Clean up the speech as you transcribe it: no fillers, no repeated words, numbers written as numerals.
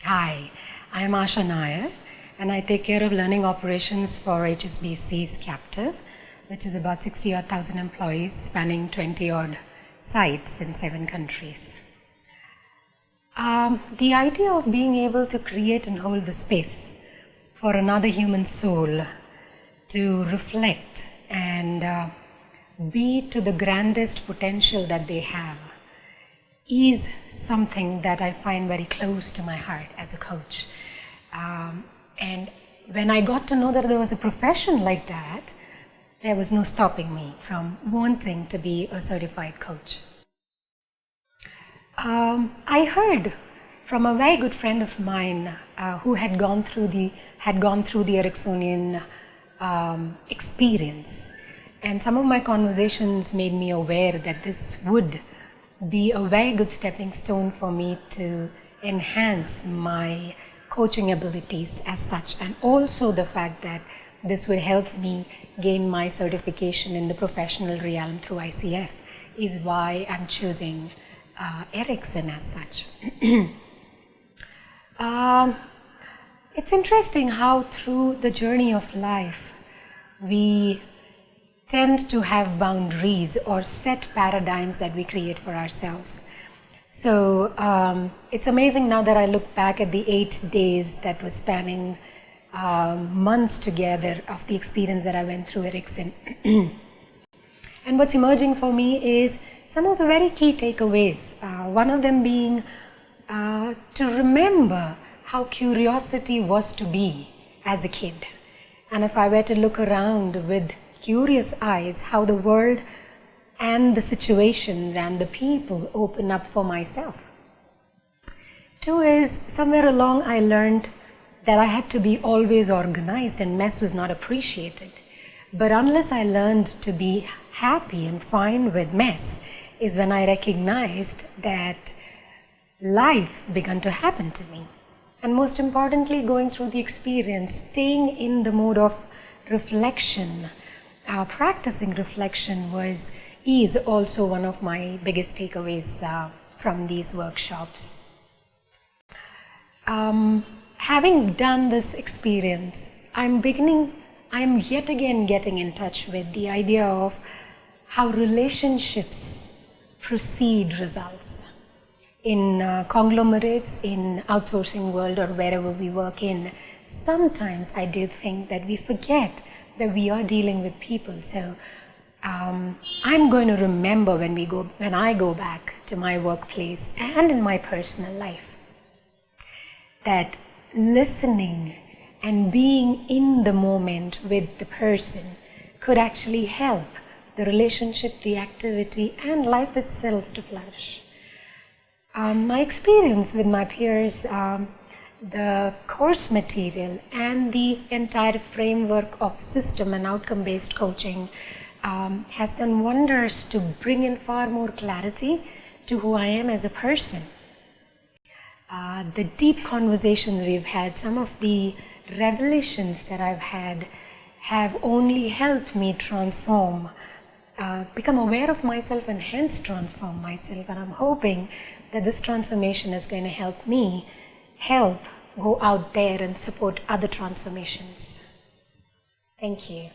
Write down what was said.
Hi, I'm Asha Nair, and I take care of learning operations for HSBC's captive, which is about 60,000 employees spanning 20-odd sites in 7 countries. The idea of being able to create and hold the space for another human soul to reflect and be to the grandest potential that they have is something that I find very close to my heart as a coach. And when I got to know that there was a profession like that, there was no stopping me from wanting to be a certified coach. I heard from a very good friend of mine who had gone through the Ericksonian experience, and some of my conversations made me aware that this would be a very good stepping stone for me to enhance my coaching abilities as such, and also the fact that this would help me gain my certification in the professional realm through ICF is why I'm choosing Erickson as such. It's interesting how through the journey of life we tend to have boundaries or set paradigms that we create for ourselves. So it's amazing now that I look back at the 8 days that was spanning months together of the experience that I went through Erickson. And what's emerging for me is some of the very key takeaways. One of them being to remember how curiosity was to be as a kid. And if I were to look around with curious eyes, how the world and the situations and the people open up for myself. 2 is, somewhere along I learned that I had to be always organized and mess was not appreciated. But unless I learned to be happy and fine with mess is when I recognized that life has begun to happen to me. And most importantly, going through the experience, staying in the mode of reflection, practicing reflection is also one of my biggest takeaways from these workshops. Having done this experience, I'm yet again getting in touch with the idea of how relationships precede results. In conglomerates, in outsourcing world, or wherever we work in, sometimes I do think that we forget that we are dealing with people. So I'm going to remember when I go back to my workplace and in my personal life, that listening and being in the moment with the person could actually help the relationship, the activity, and life itself to flourish. My experience with my peers, the course material and the entire framework of system and outcome-based coaching has done wonders to bring in far more clarity to who I am as a person. The deep conversations we've had, some of the revelations that I've had have only helped me transform, become aware of myself and hence transform myself. And I'm hoping that this transformation is going to help me go out there and support other transformations. Thank you.